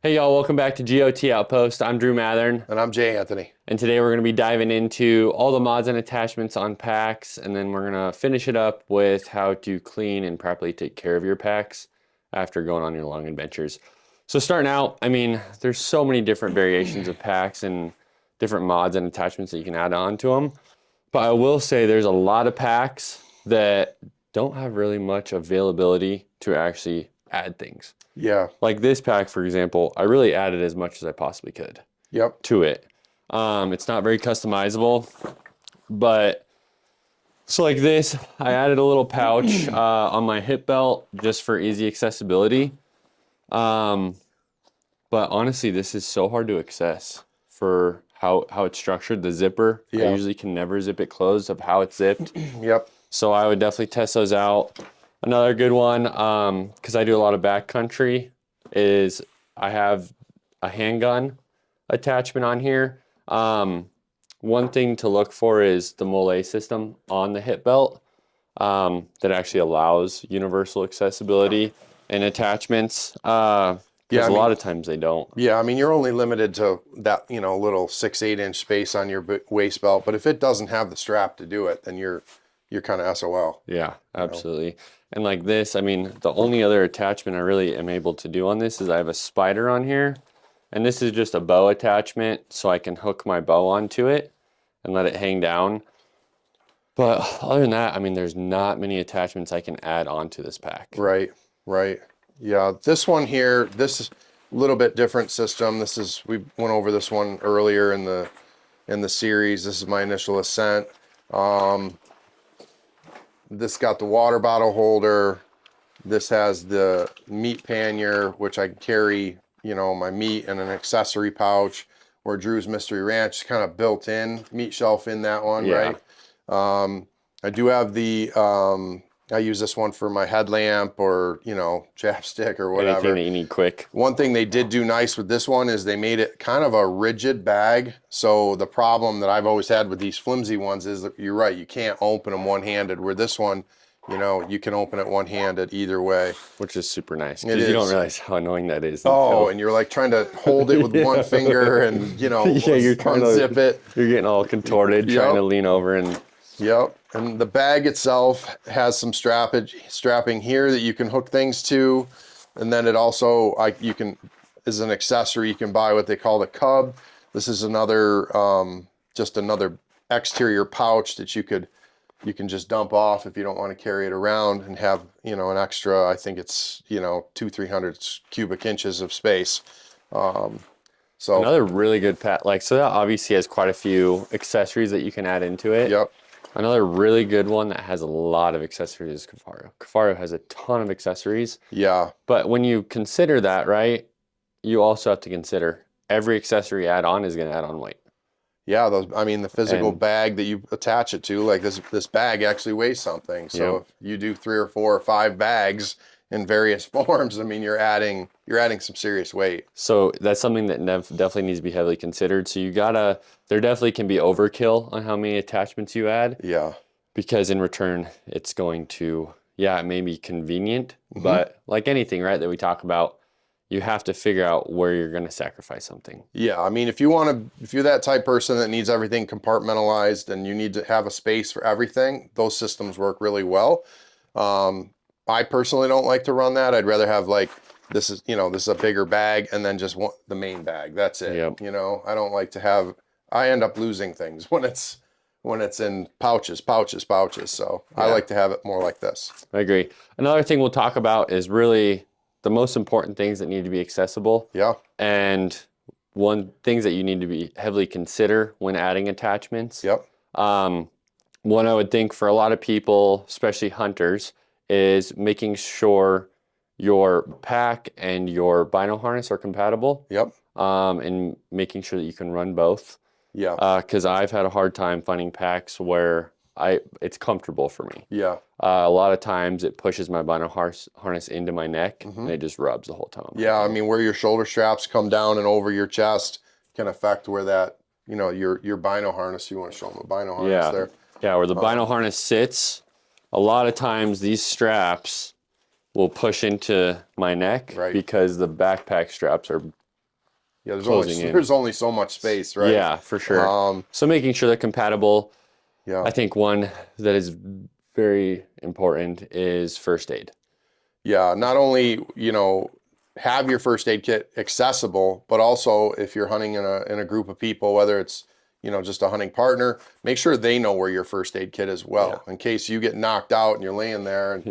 Hey y'all, welcome back to GOT Outpost. I'm Drew Mathern. And I'm Jay Anthony. And today we're going to be diving into all the mods and attachments on packs, and then we're going to finish it up with how to clean and properly take care of your packs after going on your long adventures. So starting out, I mean, there's so many different variations of packs and different mods and attachments that you can add on to them. But I will say there's a lot of packs that don't have really much availability to actually add things. Yeah. Like this pack, for example, I really added as much as I possibly could to it. It's not very customizable, but so like this, I added a little pouch on my hip belt just for easy accessibility. But honestly, this is so hard to access for how it's structured. The zipper, I usually can never zip it closed of how it's zipped. So I would definitely test those out. Another good one, because I do a lot of backcountry, is I have a handgun attachment on here. One thing to look for is the mole system on the hip belt that actually allows universal accessibility and attachments. Because a lot of times they don't. Yeah, I mean, you're only limited to that, little 6-8 inch space on your waist belt. But if it doesn't have the strap to do it, then you're kind of SOL. Yeah, absolutely. And like this, I mean, the only other attachment I really am able to do on this is I have a spider on here. And this is just a bow attachment, so I can hook my bow onto it and let it hang down. But other than that, I mean, there's not many attachments I can add onto this pack. Right. Yeah, this one here, this is a little bit different system. We went over this one earlier in the series. This is my initial ascent. This got the water bottle holder. This has the meat pannier, which I can carry, my meat, and an accessory pouch, where Drew's Mystery Ranch is kind of built in meat shelf in that one, right? I do have I use this one for my headlamp or, chapstick or whatever. Anything that you need quick. One thing they did do nice with this one is they made it kind of a rigid bag. So the problem that I've always had with these flimsy ones is that you're right, you can't open them one-handed, where this one, you can open it one-handed either way. Which is super nice, because you don't realize how annoying that is. Oh, and you're like trying to hold it with one finger and, you're trying to unzip it. You're getting all contorted, trying to lean over and... Yep, and the bag itself has some strapping here that you can hook things to, and then it also is an accessory. You can buy what they call the cub. This is another just another exterior pouch that you can just dump off if you don't want to carry it around and have an extra. I think it's 200-300 cubic inches of space. So another really good pack. So that obviously has quite a few accessories that you can add into it. Yep. Another really good one that has a lot of accessories is Cafaro. Cafaro has a ton of accessories. Yeah. But when you consider that, right, you also have to consider every accessory add-on is going to add on weight. Yeah, the physical bag that you attach it to, like this bag actually weighs something. So if you do 3 or 4 or 5 bags in various forms, I mean, you're adding some serious weight. So that's something that definitely needs to be heavily considered. So there definitely can be overkill on how many attachments you add. Yeah. Because in return, it's going to, it may be convenient, but like anything, right, that we talk about, you have to figure out where you're going to sacrifice something. Yeah, I mean, if you're that type person that needs everything compartmentalized and you need to have a space for everything, those systems work really well. I personally don't like to run that. I'd rather have this is a bigger bag and then just the main bag. That's it. Yep. I don't like to have. I end up losing things when it's in pouches. So I like to have it more like this. I agree. Another thing we'll talk about is really the most important things that need to be accessible. Yeah. And things that you need to be heavily consider when adding attachments. Yep. One I would think for a lot of people, especially hunters, is making sure your pack and your bino harness are compatible. Yep. And making sure that you can run both. Yeah. Because I've had a hard time finding packs where it's comfortable for me. Yeah. A lot of times it pushes my bino harness into my neck and it just rubs the whole time. Yeah, I mean, where your shoulder straps come down and over your chest can affect where that, your bino harness, you want to show them a bino harness there. Yeah, where the bino harness sits, a lot of times these straps will push into my neck because the backpack straps are Yeah, closing in. there's only so much space, right? Yeah, for sure. So making sure they're compatible. Yeah. I think one that is very important is first aid. Yeah, not only, have your first aid kit accessible, but also if you're hunting in a group of people, whether it's, just a hunting partner, make sure they know where your first aid kit is well, in case you get knocked out and you're laying there and,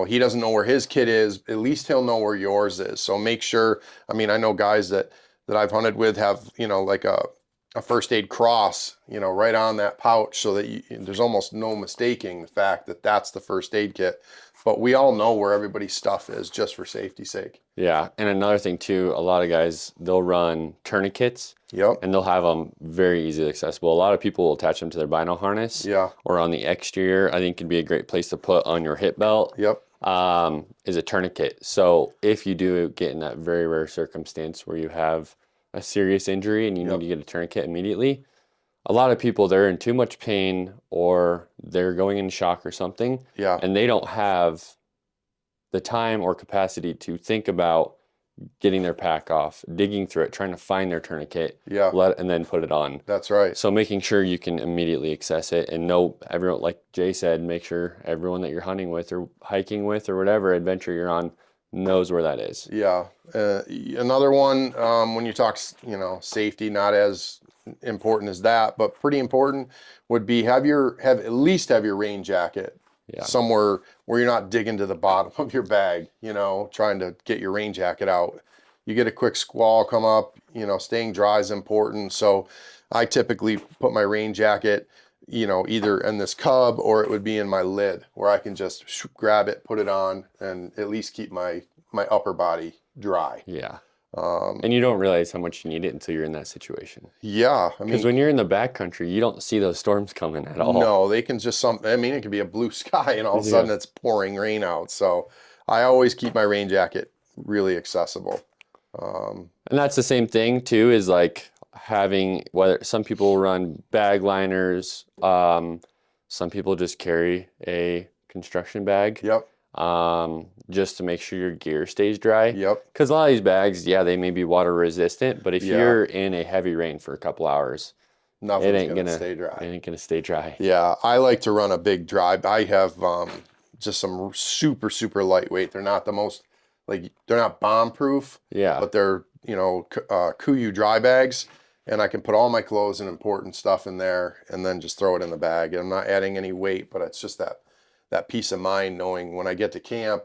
he doesn't know where his kit is, at least he'll know where yours is. So make sure, I mean, I know guys that I've hunted with have, like a first aid cross, right on that pouch so that there's almost no mistaking the fact that that's the first aid kit. But we all know where everybody's stuff is just for safety's sake. Yeah, and another thing too, a lot of guys, they'll run tourniquets. Yep. And they'll have them very easily accessible. A lot of people will attach them to their bino harness. Yeah. Or on the exterior. I think it'd be a great place to put on your hip belt. Yep. Is a tourniquet. So if you do get in that very rare circumstance where you have a serious injury and you need to get a tourniquet immediately, a lot of people, they're in too much pain or they're going in shock or something. Yeah. And they don't have the time or capacity to think about getting their pack off, digging through it, trying to find their tourniquet, and then put it on. That's right. So making sure you can immediately access it and know everyone, like Jay said, make sure everyone that you're hunting with or hiking with or whatever adventure you're on knows where that is. Yeah. Another one, when you talk, safety, not as important as that, but pretty important would be at least have your rain jacket somewhere where you're not digging to the bottom of your bag, trying to get your rain jacket out. You get a quick squall come up, staying dry is important. So I typically put my rain jacket, either in this cub or it would be in my lid where I can just grab it, put it on, and at least keep my upper body dry. Yeah. And you don't realize how much you need it until you're in that situation. Yeah. Because when you're in the backcountry, you don't see those storms coming at all. No, they can just it could be a blue sky and all of a sudden it's pouring rain out. So I always keep my rain jacket really accessible. And that's the same thing too, is like having, whether some people run bag liners, some people just carry a construction bag. Yep. Just to make sure your gear stays dry. Yep. Because a lot of these bags, they may be water resistant, but if you're in a heavy rain for a couple hours, it ain't gonna stay dry. It ain't gonna stay dry. Yeah, I like to run a big dry. I have just some super, super lightweight. They're not the most, they're not bomb proof. Yeah. But they're, Kuyu dry bags. And I can put all my clothes and important stuff in there and then just throw it in the bag. And I'm not adding any weight, but it's just that peace of mind knowing when I get to camp,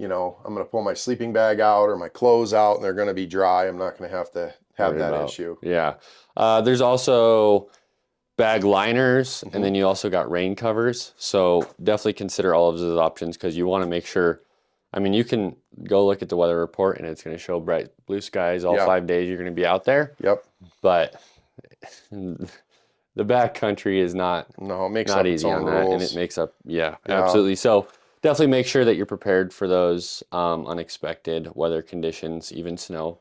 I'm going to pull my sleeping bag out or my clothes out and they're going to be dry. I'm not going to have that issue. Yeah. There's also bag liners and then you also got rain covers. So definitely consider all of those options because you want to make sure, you can go look at the weather report and it's going to show bright blue skies all 5 days you're going to be out there. Yep. But the backcountry is not easy on that. And it makes up, absolutely. So definitely make sure that you're prepared for those unexpected weather conditions, even snow.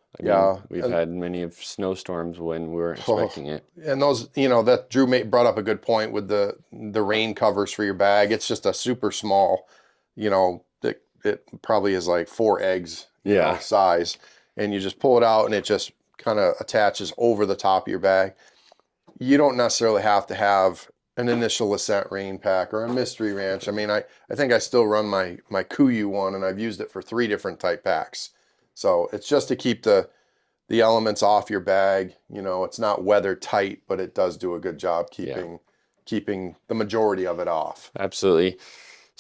We've had many of snowstorms when we weren't expecting it. And those, that Drew brought up a good point with the rain covers for your bag. It's just a super small, it probably is like 4 eggs size. And you just pull it out and it just kind of attaches over the top of your bag. You don't necessarily have to have an initial ascent rain pack or a mystery ranch. I think I still run my Kuyu one and I've used it for 3 different type packs. So it's just to keep the elements off your bag. It's not weather tight, but it does do a good job keeping the majority of it off. Absolutely.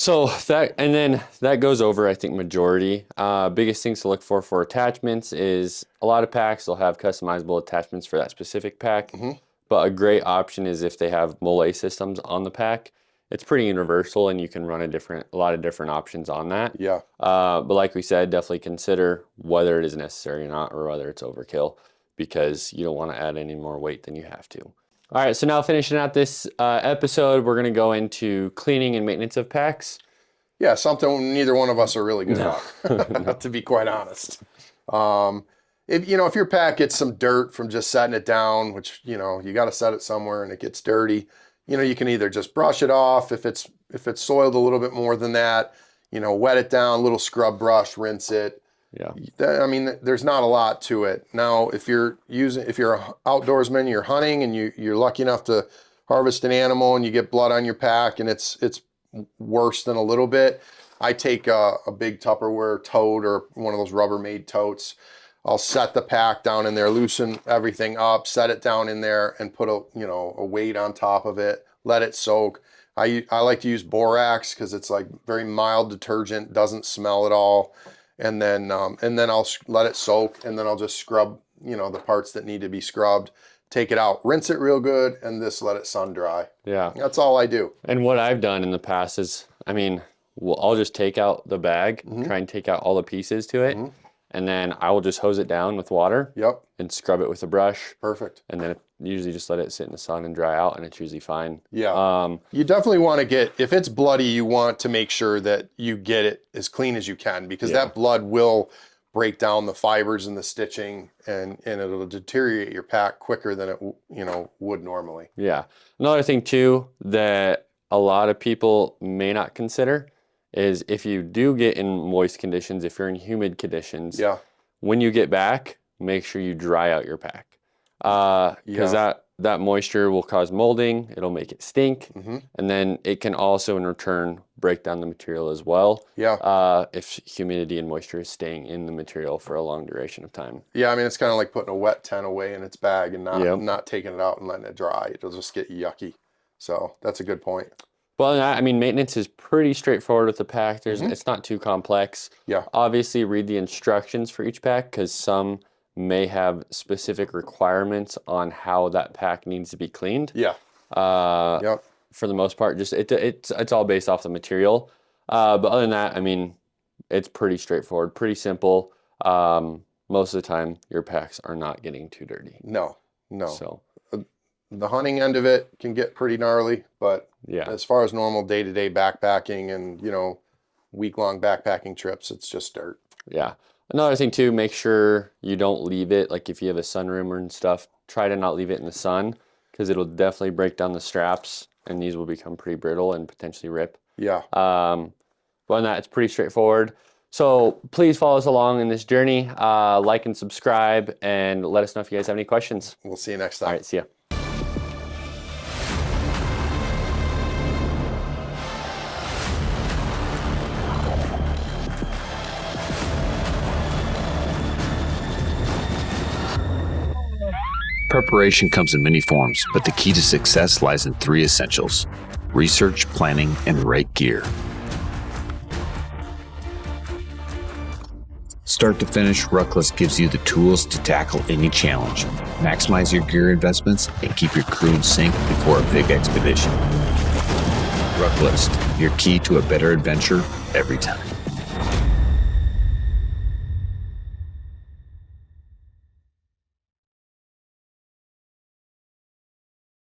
So that goes over, I think, majority. Biggest things to look for attachments is a lot of packs, they'll have customizable attachments for that specific pack. But a great option is if they have mole systems on the pack. It's pretty universal and you can run a lot of different options on that. Yeah. But like we said, definitely consider whether it is necessary or not, or whether it's overkill, because you don't want to add any more weight than you have to. All right, so now finishing out this episode, we're going to go into cleaning and maintenance of packs. Yeah, something neither one of us are really good at, to be quite honest. If your pack gets some dirt from just setting it down, which, you got to set it somewhere and it gets dirty, you can either just brush it off. If it's soiled a little bit more than that, wet it down, little scrub brush, rinse it. Yeah. I mean, there's not a lot to it. Now, if you're an outdoorsman, you're hunting and you're lucky enough to harvest an animal and you get blood on your pack and it's worse than a little bit, I take a big Tupperware tote or one of those Rubbermaid totes. I'll set the pack down in there, loosen everything up, set it down in there, and put a weight on top of it. Let it soak. I like to use borax because it's like very mild detergent, doesn't smell at all. And then I'll let it soak, and then I'll just scrub the parts that need to be scrubbed. Take it out, rinse it real good, and just let it sun dry. Yeah, that's all I do. And what I've done in the past is, I mean, I'll just take out the bag, try and take out all the pieces to it. And then I will just hose it down with water. Yep. And scrub it with a brush. Perfect. And then usually just let it sit in the sun and dry out, and it's usually fine. Yeah. You definitely want to if it's bloody, you want to make sure that you get it as clean as you can, because that blood will break down the fibers and the stitching, and it'll deteriorate your pack quicker than it would normally. Yeah. Another thing too that a lot of people may not consider is if you do get in moist conditions, if you're in humid conditions, when you get back, make sure you dry out your pack. Because that moisture will cause molding, it'll make it stink, and then it can also in return break down the material as well. If humidity and moisture is staying in the material for a long duration of time. Yeah, I mean, it's kind of like putting a wet tent away in its bag and not taking it out and letting it dry. It'll just get yucky. So that's a good point. Well, I mean, maintenance is pretty straightforward with the pack. It's not too complex. Yeah. Obviously, read the instructions for each pack, because some may have specific requirements on how that pack needs to be cleaned. Yeah. For the most part, just it's all based off the material. But other than that, I mean, it's pretty straightforward, pretty simple. Most of the time, your packs are not getting too dirty. No. So. The hunting end of it can get pretty gnarly, but as far as normal day-to-day backpacking and, week-long backpacking trips, it's just dirt. Yeah. Another thing too, make sure you don't leave it, like if you have a sunroom and stuff, try to not leave it in the sun, because it'll definitely break down the straps and these will become pretty brittle and potentially rip. Yeah. But on that, it's pretty straightforward. So please follow us along in this journey. Like and subscribe, and let us know if you guys have any questions. We'll see you next time. All right, see ya. Preparation comes in many forms, but the key to success lies in 3 essentials: research, planning, and the right gear. Start to finish, Ruckless gives you the tools to tackle any challenge. Maximize your gear investments and keep your crew in sync before a big expedition. Ruckless, your key to a better adventure every time.